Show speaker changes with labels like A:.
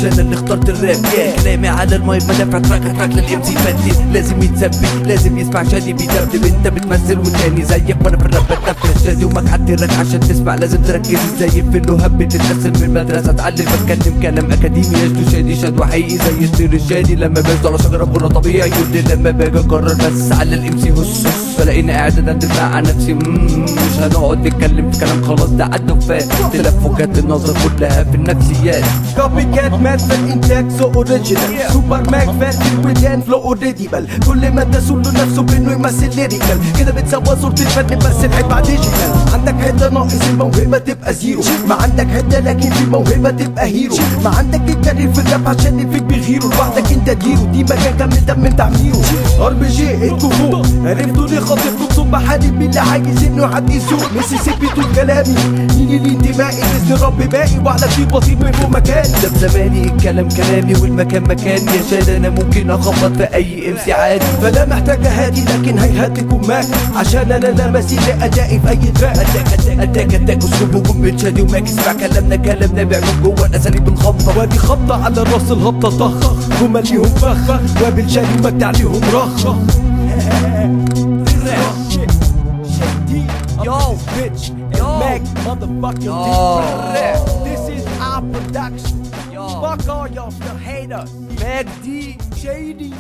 A: انا اللي اخترت الراب. يا كلامي على المايك مدافع تراك للام سي فندي. لازم يتثبت لازم يسمع شادي بيدبدب. انت بتمثل والتاني زيك وانا في الراب بتنفذ. شادي وماك حدرك عشان تسمع لازم تركز. زي في اللهب بتتنسل من المدرسه اتعلم بتكلم كلام اكاديمي. يشدو شادي شد وحقيقي زي الطير الشادي. لما بيفضل على شجره ربنا طبيعي يرضي. لما باجي اقرر بس على الام سي هس بلاقيني قاعد ادندن مع نفسي. مش هنقعد نتكلم في كلام خلاص ده عدى وفات. اختلاف وجهات النظر كلها في النفسيات.
B: كوبي كات مات في الانتاج سو اوريجينال. سوبر ماك فات الودان فلو اوريدي بل كل ما تسول له نفسه بانه يمثل ليريكال. كده بتسوى صورة الفن بس الحب ديجيتال. عندك حته ناقص الموهبه تبقى زيرو. ما عندك حته لكن في موهبه تبقى هيرو. ما عندك الكارير في الراب عشان الفيك بيغيروا. لوحدك انت ديرو دي مكان كامل دم من تعميره. ار بي جي انتوا فوق عرفتوا ليه خاطفكم صوب حالي باللي عايز انه حد يسوق. ميسيسيبي طول كلامي ليني الانتمائي باذن ربي باقي وعلى في بسيط من فوق مكاني.
A: ده بزماني الكلام كلامي والمكان مكاني. يا شاد انا ممكن اخبط في اي ام سي عادي.
B: فلا محتاجة هادي لكن هيهاتكم ماك عشان انا لا مثيل لادائي في اي تراك.
A: اتاك اسلوبكم من شادي وماك. اسمع كلامنا بيعمل جوه الاساليب الخبطه.
B: وادي خبطة على راس الهبطة طخ. هما ليهم فخ وبالشادي ومجد عليهم رخ.
A: Yo,
B: bitch,
A: yo,
B: Mac, motherfucking
A: yo.
B: This is our production.
A: Yo.
B: Fuck all y'all haters.
A: Mac D
B: Shady.